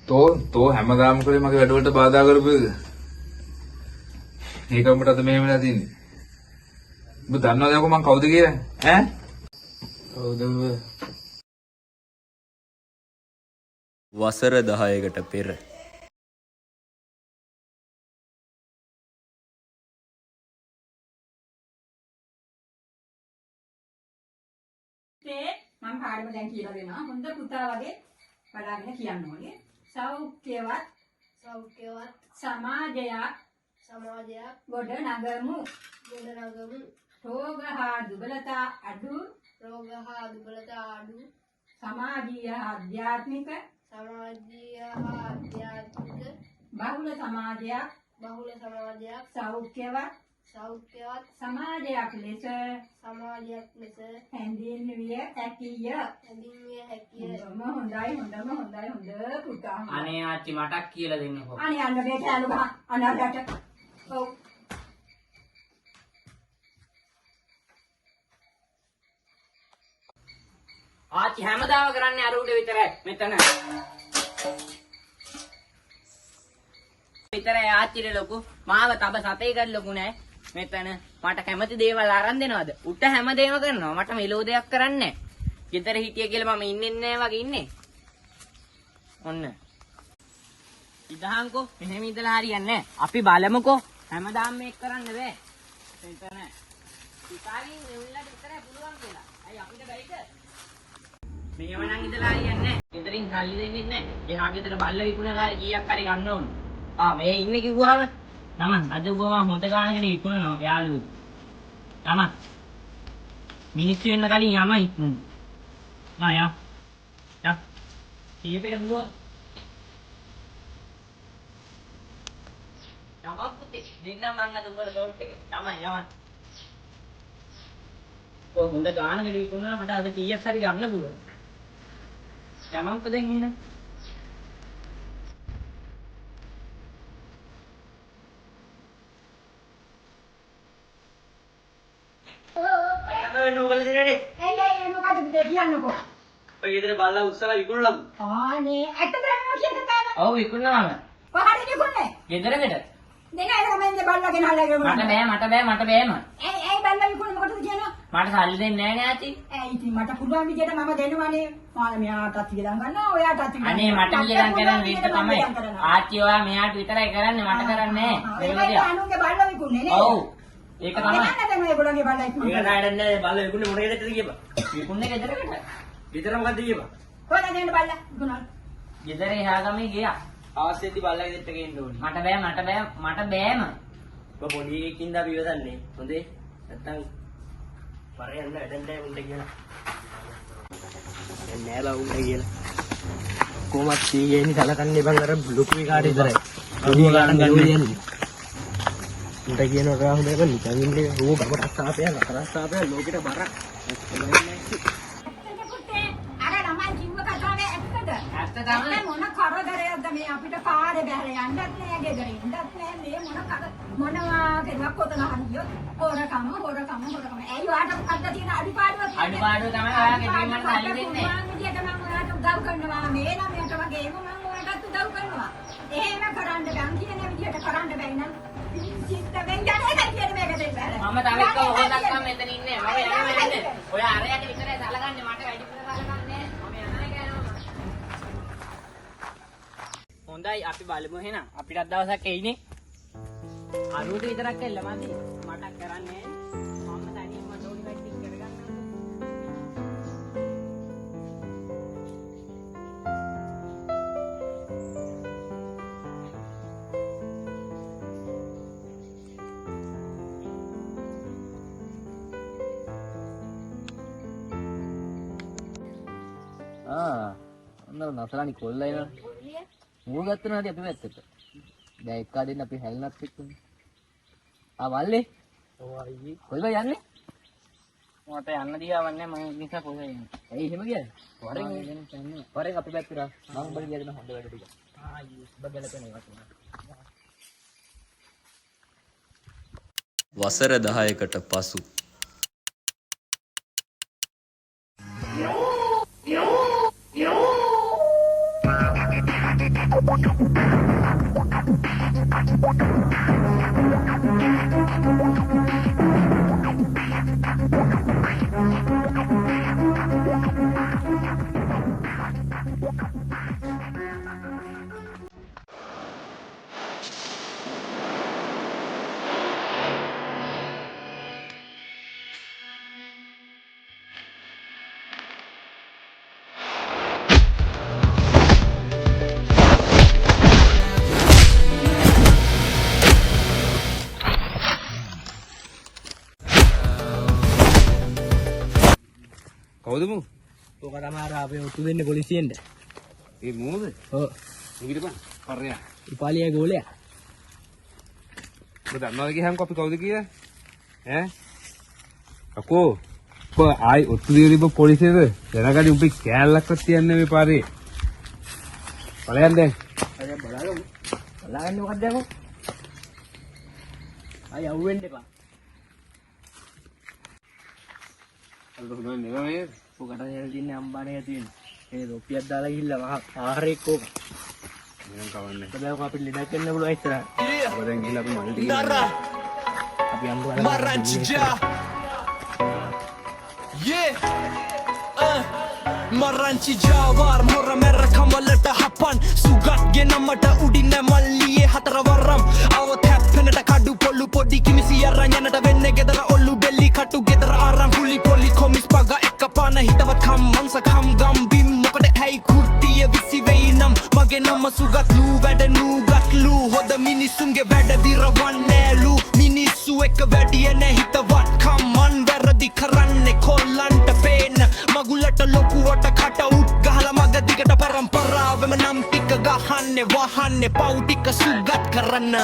තෝ හැමදාම කරේ මගේ වැඩවලට බාධා කරපු එක. ඒකමට අද මෙහෙම වෙලා තින්නේ. ඔබ දන්නවද යකෝ මං කවුද කියලා? ඈ? කවුද ඔබ? වසර 10කට පෙර මම පාඩම දැන් කියලා දෙනවා. හොඳ පුතා වගේ බලාගෙන කියන්න ඕනේ. සෞඛ්‍යවත් සමාජයක් ගොඩ නගමු. රෝග හා දුබලතා අඩු සමාජීය ආධ්‍යාත්මික බහුල සමාජයක් සෞඛ්‍යවත් සමාජයක් ලෙස හැඳින්විය හැකිය. හොඳ පුතා. අනේ ආච්චි මටක් කියලා දෙන්නකෝ. අනේ අන්න මේ කෑලු ගහ අනරට. ඔව්. ආච්චි හැමදාම කරන්නේ අර උඩ විතරයි. මෙතන. විතරයි ආච්චිට ලොකු. මාව තබ සතේකට ලොකු නෑ. මෙතන මට කැමති දේවල් අරන් දෙනවද? උට හැමදේම කරනවා. මට මෙලෝ දෙයක් කරන්නේ නෑ. ගෙදර හිටිය කියලා මම ඉන්නේ නෑ වගේ ඉන්නේ. ඔන්න. ඉදහන්කෝ මෙහෙම ඉඳලා හරියන්නේ නෑ. අපි බලමුකෝ. හැමදාම මේක කරන්න බෑ. මෙතන. ඉතාලින් මෙල්ලට විතරයි පුළුවන් කියලා. අයි අපිට බැයිද? මේව නම් ඉඳලා හරියන්නේ නෑ. ගෙදරින් සල්ලි දෙන්නේ නෑ. එහා ගෙදර බල්ල විකුණන කාලේ කීයක් හරි ගන්න ඕන. මේ ඉන්නේ කිව්වම තමන් අද උඹම හොඳ ගානකට විකුණනවා යාළුවෝ. තමන් මිනිස්සු වෙන්න කලින් යමයි. යා. කීපෙක දුව. යමක් පුතේ දෙන්න මං අද උඹට ලෝට් එක. යමයි. හොඳ ගානකට විකුණනවා මට අද කීයක් හරි ගන්න පුළුවන්. යමක් පුතෙන් ඉන්න. කියන්නකෝ. ඔය ගෙදර බල්ලා උස්සලා විකුණලාද? ආනේ ඇත්තටම කියන්න බෑ. ඔව් විකුණනවා මම. කොහරි විකුණන්නේ? ගෙදරකට. දෙන අය තමයි ඉන්නේ බල්ලා ගෙනල්ලා ගමු. මට බෑ මම. ඒ බල්ලා විකුණන මොකටද කියනවා? මට සල්ලි දෙන්නේ නැහැ නේ ආච්චි. ඉතින් මට පුළුවන් විදියට මම දෙනවනේ. මාළ මෙයාටත් වියදම් ගන්නවා ඔයාටත් වියදම්. අනේ මට වියදම් කරන්න වෙද්ද තමයි. ආච්චි ඔයා මෙයාට විතරයි කරන්නේ මට කරන්නේ නැහැ. ඒකයි අනුන්ගේ බල්ලා විකුණන්නේ නේද? ඔව්. ඒක තමයි. නෑ නෑ මේගොල්ලන්ගේ බල්ලා විකුණන්නේ. ඒක නෑඩන්නේ බල්ලා විකුණන්නේ මොන ගෙදරද කියපන්. විකුණන්නේ ගෙදරකට. ගෙදර මොකද්ද කියපන්. කොහෙද දෙන්න බල්ලා විකුණන? ගෙදර එහා ගමේ ගියා. අවශ්‍යති බල්ලා ගෙදරට ගේන්න ඕනේ. මට බෑම. ඔබ පොඩි එකකින්ද අපි ඉවසන්නේ. හොඳේ. නැත්තම් පරයන්න වැඩක් නැහැ උන්ට කියලා. දැන් නෑ බා උන්ට කියලා. කොහොමද සීයේනි සලකන්නේ බං අර ලොකු එකාට විතරයි. ලොකු ගාන ගන්න යන්නේ. උන්ට කියනවා හොඳයි බං නිකන් ඉන්නේ ඕ බබට අස්සාපය නතරස්සාපය ලෝකෙට බරක්. අර ළමයි කිව්ව කතාවේ ඇත්තද? ඇත්ත තමයි. මොන කරදරයක්ද මේ අපිට පාරේ බැහැර යන්නත් නෑ ගෙදර ඉන්නත් නෑ මේ මොනවා කෙරුවක් කොතන හරියොත් හොරකම. ඇයි ඔයාට අද්ද තියෙන අඩුපාඩුව තමයි ඔයාගේ දෙන්නට සල්ලි දෙන්නේ. මම විදියට මම ඔයාට උදව් කරනවා මේ ළමයට වගේම මම ඔයාටත් උදව් කරනවා. එහෙම කරන්න බෑ කියන විදියට කරන්න බැයි නම් සිත් වෙන් යන්නේ නැහැ කියන මේක දෙන්න. මම තව එක්ක හොදක්කම මෙතන ඉන්නේ. මම යන්නේ. ඔය අරයට විතරයි සලකන්නේ මට වැඩිපුර සලකන්නේ. මම යනවා කියනවා. හොඳයි අපි බලමු එහෙනම්. අපිටත් දවසක් එයිනේ. අරුවට විතරක් එල්ල මදි. මට කරන්නේ මම තනියම ඩෝනි බැටිං කරගන්නවා. අන්න නසලානි කොල්ලයි නේද? මූ ගත්ත නැති අපි වැත්තට. දැන් එක්කා දෙන්න අපි හැල්නත් එක්කනේ. වල්ලේ. ඔව් අයියේ. කොයිද යන්නේ? මට යන්න දියාවන්නේ මම නිසා කොහෙද යන්නේ. ඇයි එහෙම කියන්නේ? වරෙන් අපි පැත්තට මම උඹට කියලා දෙන හොඳ වැඩ ටික. අයියේ ඔබ ගැලපෙන ඒවා තමයි. වසර 10කට පසු කවුද මු? ඔක තමයි අර අපේ ඔත්තු දෙන්නේ පොලිසියෙන්ද. ඒ මූද? ඔව්. ඊගිටපන්. පරයා. ඉපාලියේ ගෝලයා. ඔබ දන්නවද කියහන්කො අපි කවුද කියලා? ඈ? අකෝ. ආයි ඔත්තු දිරිබ පොලිසියද? දැනගනි උඹේ කෑල්ලක්වත් තියන්නේ මේ පාරේ. බලයන් දැන්. අය බලගමු. බලගන්නේ මොකක්ද යකෝ? අය අවුෙන්න එපා. අල්ලු නෙමෙයි. ඔකට යන තින්නේ අම්බානේ තියෙන්නේ. ඒ රුපියක් දාලා ගිහිල්ලා මහා ආහාරයක් ඕක. මම කවන්නේ. බබාව අපිට ලෙඩක් වෙන්න පුළුවන් ඉස්සරහ. ඔබ දැන් ගිහලා අපි මල් ටික අපි අම්බාලා Maranchija. Yeah. Maranchija war mora merra kamalata hapan sugat ge namata udinna malliye hatara waram awat happenata kadu pollu podi kimisi aran yanata wenne gedara ollu belli katu gedara aran huli poli komis paga ekapana hitawat kham mansa kham gam bim mokade hai kurtiye visi veinam mage nama sugat lu wada nugat lu hoda minisunge wada dirawanne lu minisu ek wadiye ne hitawat kham man waradi karanne kollanta pena magulata lokuwata khata ut gahala maga digata paramparaවෙම නම් ටික ගහන්නේ වහන්නේ පව් ටික සුගත් කරන්න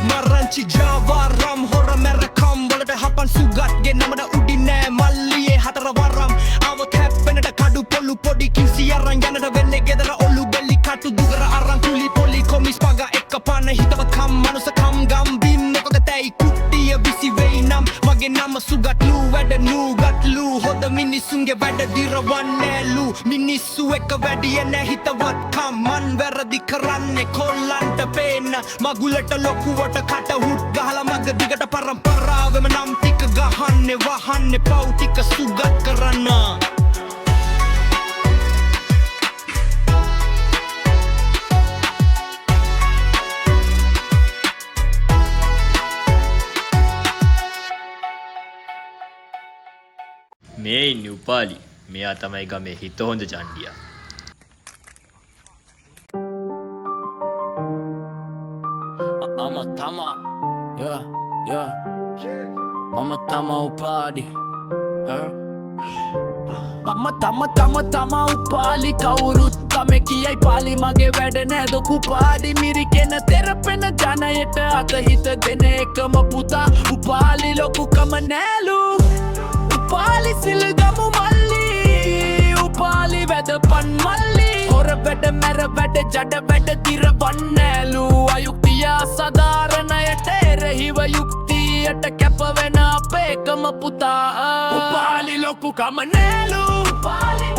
Maranchija waram hora merra kam වලට හපන් සුගත් ගේ නමඩ උඩින්නේ මල්ලියේ හතර වරම් අවත් හැප්පෙනට කඩු පොල්ලු පොඩි කිසි අරන් යනට වෙන්නේ ගෙදර ඔල්ලු බෙල්ලි කටු දුගර අරන් කුලි පොලි කොමිස් පගා එක්ක පාන හිතවත් කම් මනුස කම් ගම් බිම් මොකද තැයි කුට්ටිය විසි වෙයි නම් මගේ නම සුගත් ලූ වැඩ නූගත් ලූ හොද මිනිසුන්ගේ වැඩ දිරවන්නේ ලූ මිනිස්සු එක්ක වැඩිය නෑ හිතවත් කම් මන් වැරදි කරන්නේ කොල්ලන්ට පේන්න මගුලට ලොකුවට කට හුට් ගහලා මග දිගට පරම්පරාවෙම නම් ටික ගහන්නේ වහන්නේ පව් ටික සුගත් කරන්න මේ ඉන්නේ උපාලි. මෙයා තමයි ගමේ හිත හොඳ චණ්ඩියා. I'ma tama upali I'ma upali කවුරුත් කමේ කියයි පාලි මගේ වැඩ නෑද කුපාඩි මිරිකෙන තෙරපෙන ජනයට අත හිත දෙන එකම පුතා උපාලි ලොකුකම නෑලු උපාලි සිල්ගමු මල්ලි උපාලි වැදපන් මල්ලි හොර වැඩ මැර වැඩ ජඩ වැඩ දිරවන්නෑලු අයුක්තිය අසාධාරණයට එරෙහිව යුක්තියට කැපවෙන අපේ එකම පුතා උපාලි ලොකුකම නෑලු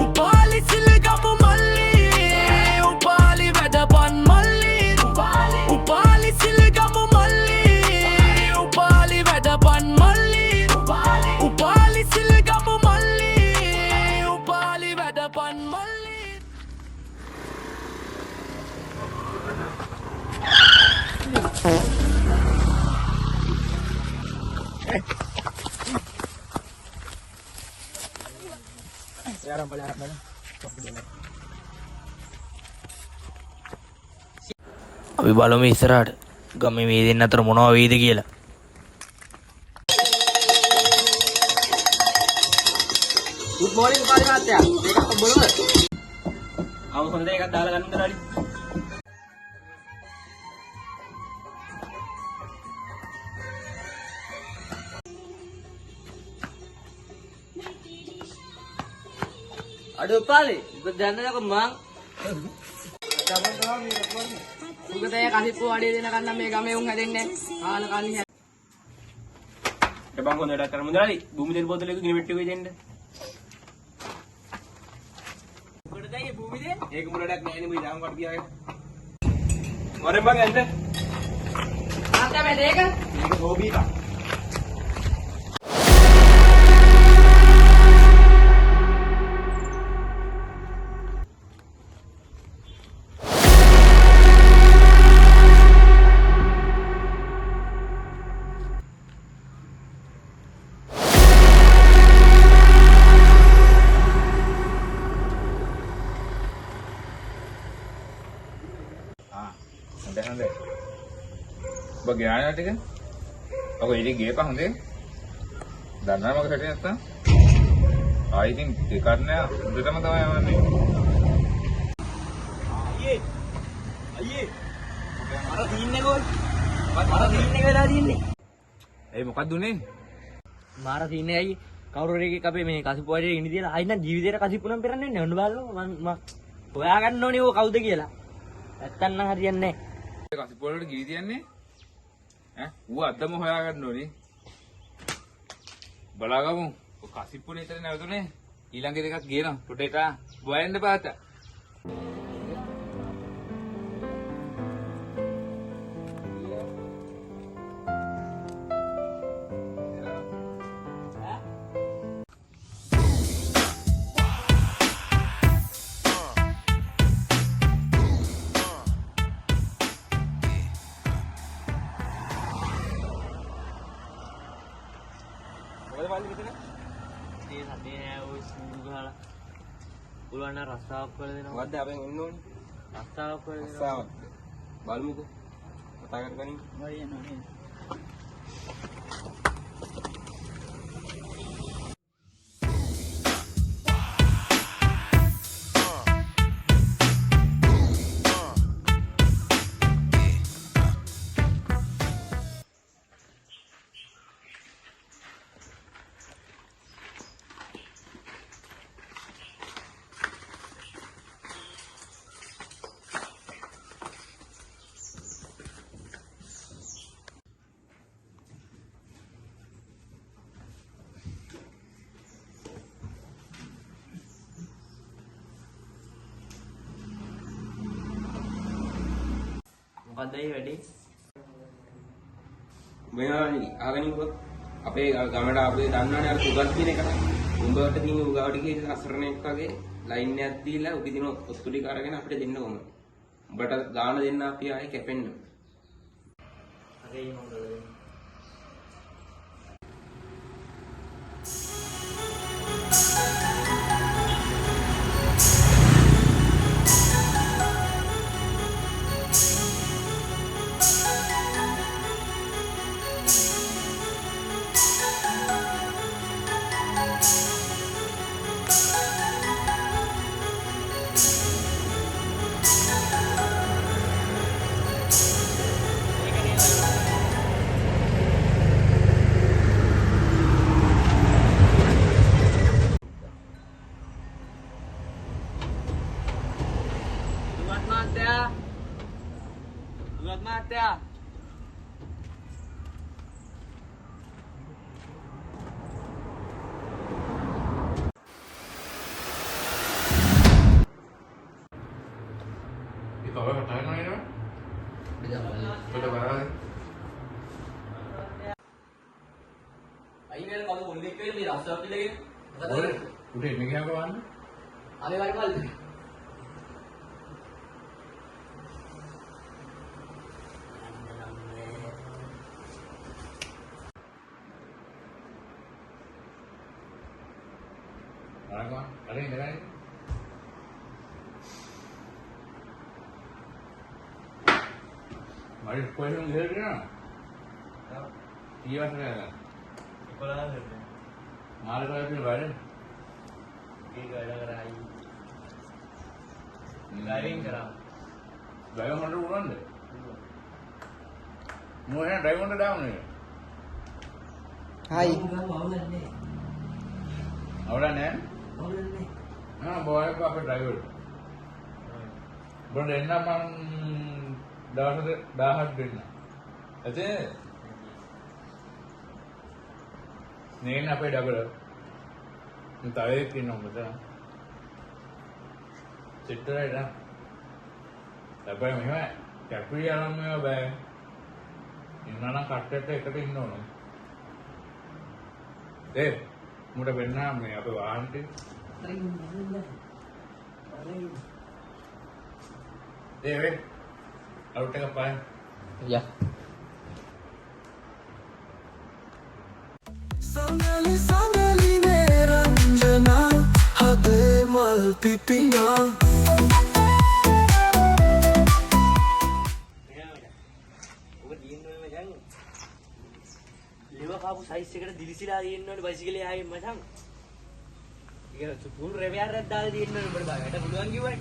උපාලි සිල්ගමු මල්ලි උපාලි වැදපන් මල්ලි උපාලි සිල්ගමු මල්ලි උපාලි වැදපන් මල්ලි උපාලි සිල්ගමු මල්ලි උපාලි වැදපන් මල්ලි අපි බලමු ඉස්සරහට ගමේ මේ දෙන්න අතර මොනවා වෙයිද කියලා. good morning උපාලි මහත්තයා. මේකත් බලමු. ආව හොඳ එකක් දාලා ගන්න දරාලි. අඩෝ උපාලි ඔබ දන්නවද මං උගතේ කහිප්පු අඩිය දෙනකන් නම් මේ ගමේ උන් හැදෙන්නේ කාල කන්නේ බං හොඳ වැඩක් කරමු මුදලාලි. භූමි දෙල් බෝතලයක ගිනිමෙට්ටු වෙයි දෙන්න. මොකටද ඒ භූමි දෙන්න? ඒක මුලඩක් නෑ නේ මුයි දාම් කොට ගියා. වරෙන් බං එන්න. ආත්තා මේ දෙක. මේක හොබීලා. හොඳයි. ඔබ ගියානේ ටික. ඔක ඉතින් ගියපන් හොඳේ. දන්නා මගේ හැටි නැත්තම්. ආයි ඉතින් දෙකක් නෑ හොඳටම තමයි යවන්නේ. අයියේ. අර සීන් එක ඔය. අර සීන් එක වෙලා තින්නේ. ඒ මොකක්ද උනේ? මාර සීන් එකයි කවුරු හරි එකක් අපේ මේ කසිපු වලේ ඉනි තියලා ආයි නම් ජීවිතේට කසිපුනම් පෙරන්නේ නැහැ. ඔන්න බලන්න මම හොයාගන්න ඕනේ ඕක කවුද කියලා. නැත්තම් නම් හරියන්නේ නැහැ. කසිපොල් වලට ගිනි තියන්නේ ඈ ඌ අද්දම හොයාගන්න ඕනේ බලාගමු ඔය කසිපොල් විතර නැවතුනේ ඊළඟ එකක් ගේනවා පොඩේට බොයන්න පාත ඒ සතේ නෑ ඔය සූදු ගහලා පුළුවන් නම් රස්සාවක් කරලා දෙනවා. මොකද්ද අපෙන් එන්න ඕනේ? රස්සාවක් කරලා දෙනවා. රස්සාවක්. බලමුකෝ. කතා කරගනින්. වයි යනවා නේද? මොකද්ද ඒ වැඩේ? මෙයානි ආගනින්කෝ අපේ ගමට අපේ දන්නවනේ අර සුගත් කියන එක. උඹට තියෙන උගාවට ගිහින් අසරණෙක් වගේ ලයින් එකක් දීලා උපදින ඔත්තු ටික අරගෙන අපිට දෙන්න ඕන. උඹට ගාන දෙන්න අපි ආයේ කැපෙන්න. හරි මොකද වෙන්නේ? Buat mata. Itu apa pertanyaan ini? Sudah barang. අයින් වෙන කවුද මුල්ලෙක් වෙන්නේ මේ රස්සාව පිළිගෙන Boleh. Udah ini apa kawan? අනේ වරි මල්ද Barang kawan. Ada yang dengar? Mari kau yang lihat ni na. Iya saya. Sekolah kerja. Mari kau yang lihat. Ini gak ada rai. Driving kera. Driver Honda bukan deh. Mau yang driver Honda down ni. හයි Awak ni? Ah, bawa apa driver? Boleh nak mang dah hat dena. Aje. නේන අපේ ඩබල තවයෙක් ඉන්නවා මත සිටරයිද හැබැයි මෙහෙම කැපිලි අරන් මේවා බෑ ඉන්නනම් කට්ටට එකට ඉන්න ඕන ඒ මුට වෙන්න මේ අපේ වාහනට ඒ වේ අවුට් එක පාය යා Sangali sangali neranjana hade mal pipiya ඔබ දිනන්නේ මචං. ලෙව කාපු සයිස් එකට දිලිසිලා දිනනවනේ බයිසිකලේ ආයේ මචං. ඒක සුපුල් රෙවියරයක් දාලා දිනනවනේ උඹට බලන්න පුළුවන් කිව්වනේ.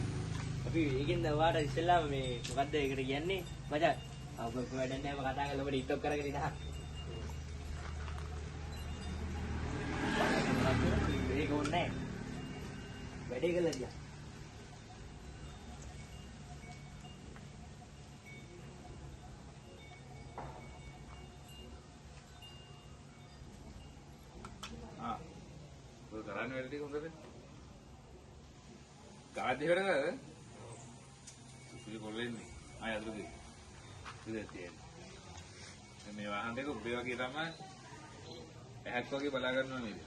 අපි ඒකෙන් දවාට ඉස්සෙල්ලාම මේ මොකද්ද ඒකට කියන්නේ මචං. ඔබ වැඩක් නැහැ මම කතා කරලා ඔබට ටික්ටොක් කරගෙන ඉඳහන්. ඒක ඕනේ වැඩේ කළා ගියා. ඔය කරන්නේ වැඩ ටික හොඳද? කාඩ් එක වැඩද? සුසුලි කොල්ලෙන්නේ. ආය අදලුගේ. ඉතින් තියෙන්නේ. මේ වාහන දෙක උඹේ වගේ තමයි ඇහක් වගේ බලා ගන්නවා නේද?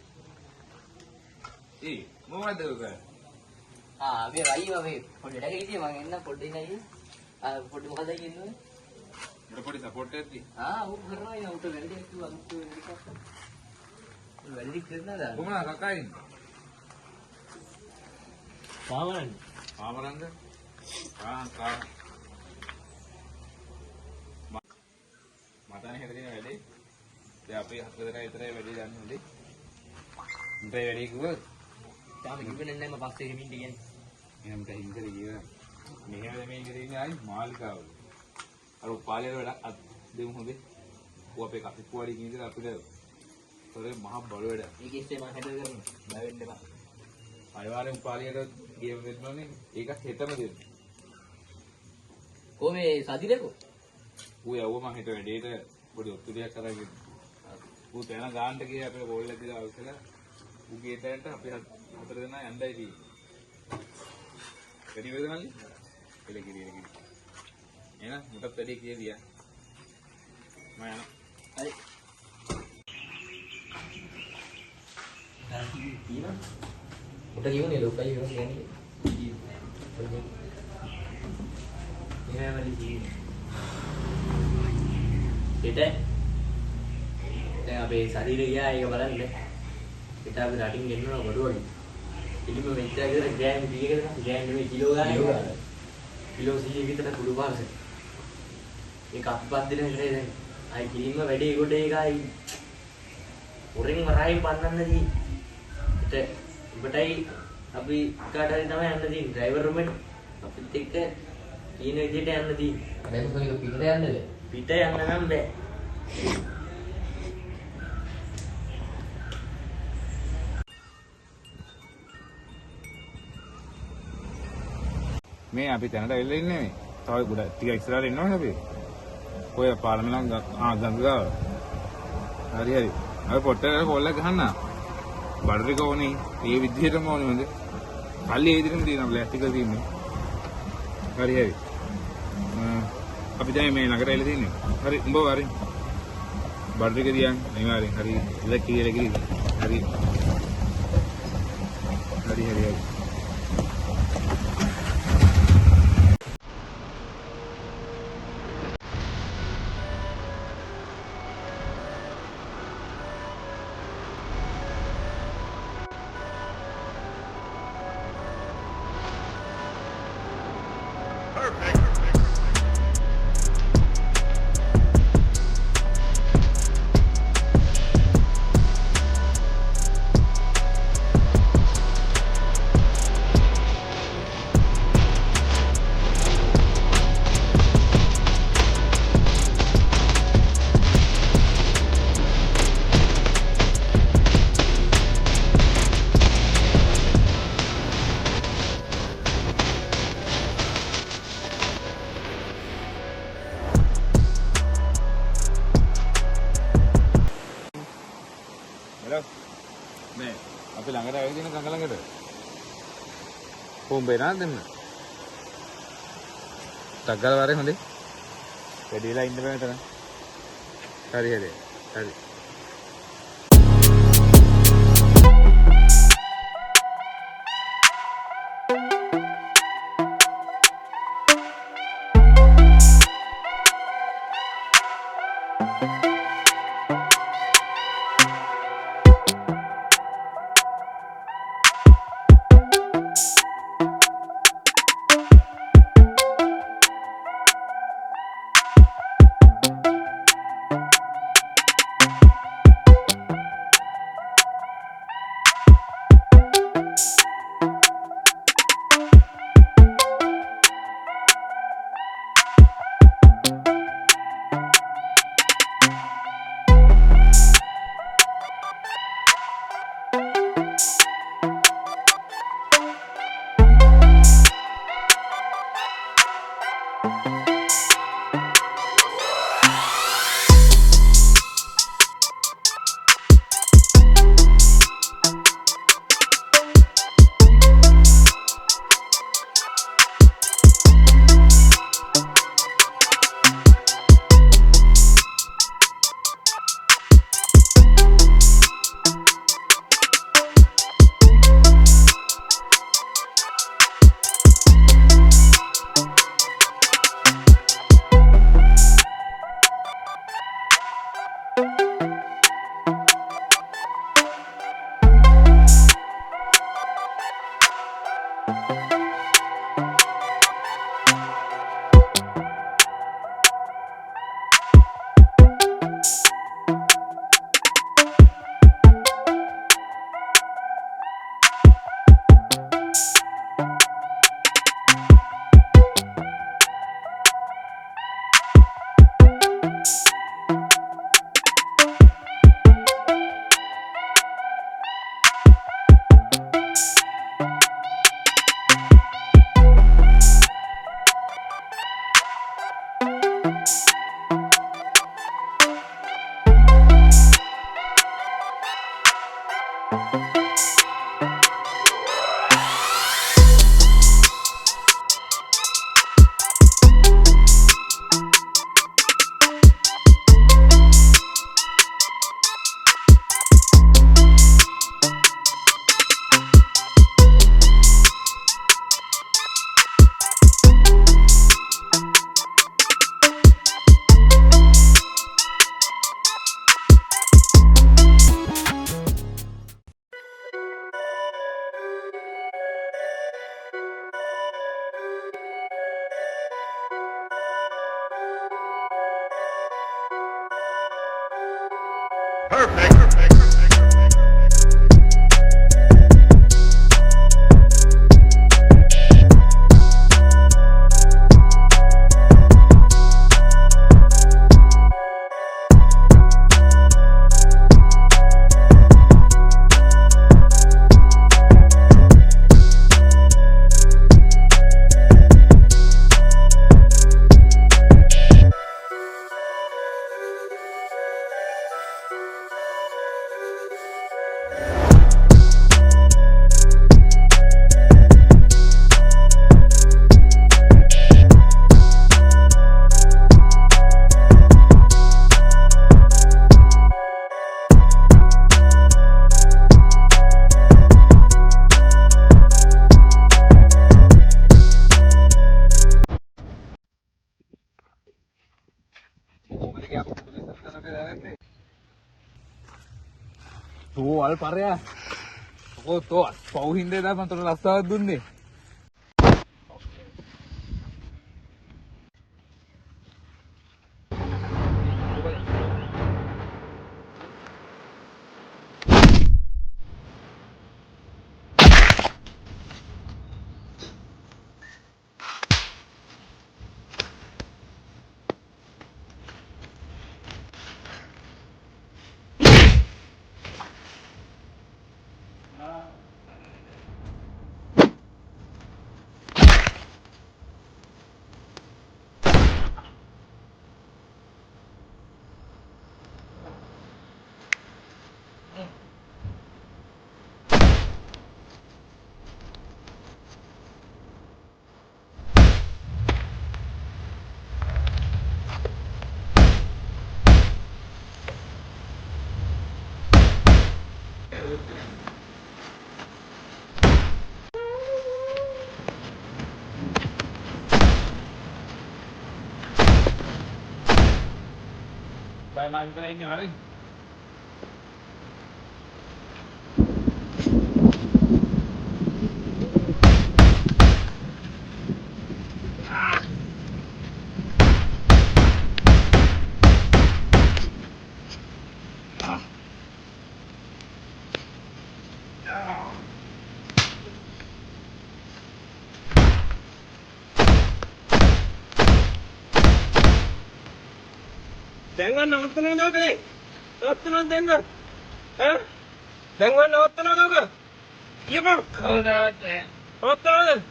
ඒ මොකද ඔක? මේ වයි මේ පොඩ්ඩක් හිටියේ මම එන්න පොඩ්ඩක් ඉන්නේ. පොඩ්ඩ මොකද කියන්නේ? මට පොඩි සපෝට් එකක් දී. ඌ කරනවා නේ උට වැඩි කිව්වා උට වැඩි කරනවා. කොහමද කකා ඉන්නේ? සාමරන්නේ. ආමරන්ද? මතනේ හැදෙන වැඩේ. දැන් අපි 4 දෙනා විතරයි වැඩේ දන්නේ හොඳේ. උන්ට වැඩේ කිව්වොත් තාම කිව්වේ නැහැ මම පස්සේ හිමින් කියන්නේ. එහෙනම් මට හින්දේ ගියා. මෙහෙම මේ ඉන්නේ ආයි මාලිකාව. අර උපාලේ වැඩ දෙමු හොඳේ. ඌ අපේ කපිප්පුවාලි කියන අපිට තොරේ මහ බල වැඩ. මේක ඉස්සේ මම හැදලා කරනවා. බය වෙන්න එපා. අනිවාර්යෙන් උපාලියට ගේම් දෙන්න ඕනේ. ඒකත් හෙටම දෙන්න. කොහේ සදිරේකෝ? ඌ යවුව මම හෙට වැඩේට පොඩි ඔත්තුලියක් කරගෙන. ඌ තැන ගාන්න ගියේ අපේ කෝල් එක දාලා ඉතලා ඌ ගේ තැනට අපි 4 දෙනා යන්නයි තියෙන්නේ. වැඩි වේද මල්ලි? එලකිරි. එහෙනම් මුටත් වැඩි කියලා. මම යනවා. හරි. උට කියුනේ ලොකයි වෙන කියන්නේ. එහෙමයි ජීවිතේ. දැන් අපේ ශරීරය ගියා ඒක බලන්න. පිට අපි රටින් ගෙන්නනවා බඩුවලින්. ඉලිම මෙච්චර විතර ග්‍රෑම් කීයකද? ග්‍රෑම් නෙමෙයි කිලෝ ගානක්. කිලෝ 100 විතර කුඩු පාරස. ඒක අපිපත් දෙන හැටේ දැන්. අයි කිලින්ම වැඩේ කොට ඒකයි. උරින් වරයි පන්නන්න දී. පිට උඹටයි අපි කාට හරි තමයි යන්න තියෙන්නේ. ඩ්‍රයිවර් රුමෙන් අපිත් එක්ක කියන විදිහට යන්න තියෙන්නේ. දැන් කොහේද පිටට යන්නද? පිට යන්න නම් බෑ. මේ අපි තැනට ඇවිල්ලා ඉන්නේ මේ. තව ගොඩක් ටික ඉස්සරහට එන්නවනේ අපි. ඔය පාර්ලිමේන්තු ගඟ ගාව. හරි. අපි පොට්ටේ කොල්ල ගහන්න. බඩරික ඕනේ. මේ විදිහටම ඕනේ හොඳ. කල්ලි ඒ විදිහටම තියෙනවා ප්ලාස්ටික් එක තියෙන්නේ. හරි. අපි දැන් මේ නගරයට ඇවිල්ලා තින්නේ. හරි උඹ වරි. බඩරික දියන් අනිවාර්යෙන් හරි. ඉලක්කී. හරි. නෑ අපි ළඟට ඇවිදින ගඟ ළඟට කොම්බේ නා දෙන්න ටග්ගල වරේ හොඳේ වැඩිලා ඉන්න බෑ මෙතන හරි හරි හරි තෝ අල් පරයා ඔකෝ තෝ පව් හින්දේ තමයි මම තොර රස්සාවක් දුන්නේ බය මම ඉතන ඉන්නේ හරි. දැන් ගන්න නවත්තනවද ඔක දැන්? නවත්තනවද දැන්? ඈ? දැන් ගන්න නවත්තනවද ඔක? කියපන්. කවදාවත් නෑ. නවත්තනවද?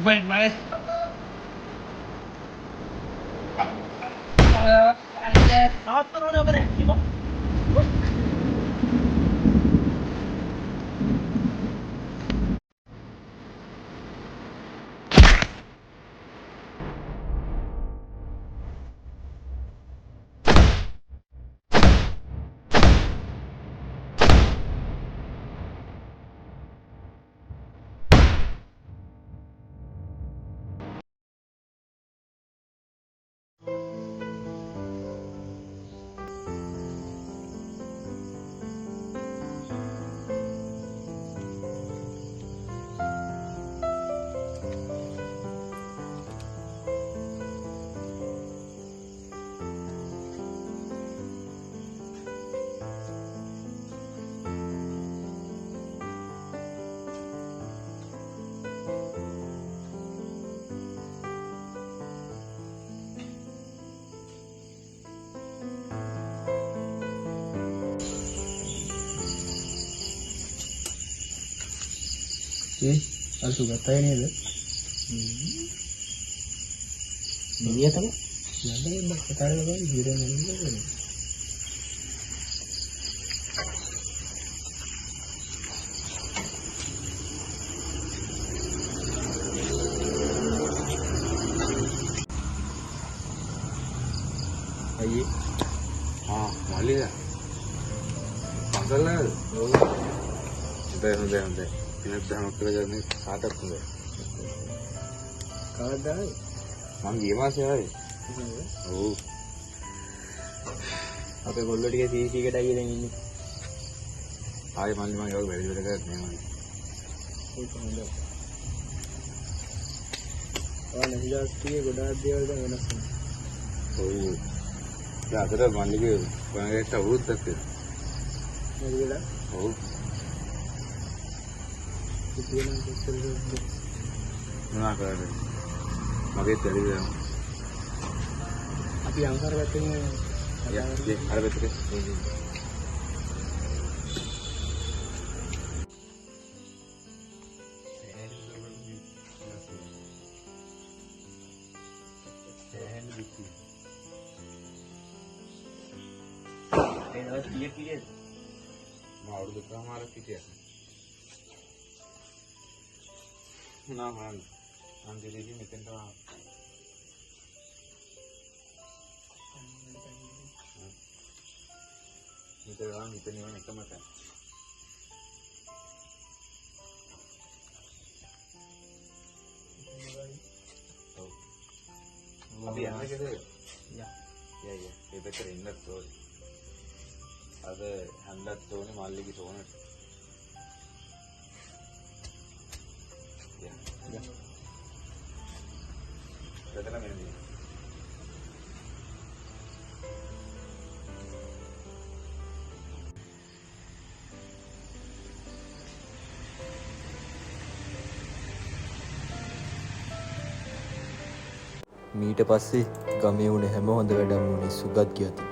Wait, mate. නවත්තනවද ඔක දැන්? කියපන්. අර සුගත අය නේද? මිනිහා තමයි. යන්න බෑ කතා කරලා බලන්න ඉතින් නේද? අයියේ. මල්ලිද? පන්සල් නේද? ඔව්. හොඳයි. පිනක් දහමක් කියලා ගන්න කාටත් හොඳයි. කවදාද? මම ගිය මාසේ ආවේ. ඔව්. අපේ ගොල්ලෝ ටික CC එකට අයියෙන් ඉන්නේ. ආයේ මල්ලි මම ඒක වැඩි වැඩ කරත් නෑ මල්ලි. ඒක හොඳයි. නැහිලාස්තියේ ගොඩාක් දේවල් දැන් වෙනස් වෙනවා. ඔව්. දැන් අතට මල්ලිගේ වණගේට අවුරුද්දක් වෙනවා. නේද? ඔව්. මොනවා කරන්නේ? මගේ දෙලිය. අපි අංකර පැත්තෙන් අර පැත්තට. අවුරුදු කමාරක් හිටියා. ना हाँ अंदर देखिए निकल रहा निकल नहीं निकल मत अभी आने के थे या ये बेहतर इंदर तो अगर अंदर तो नहीं मान ली की तो ना Betul kan ini? මීට පස්සේ ගමේ වුණ හැම හොඳ වැඩම වුණේ සුගත් ගියති.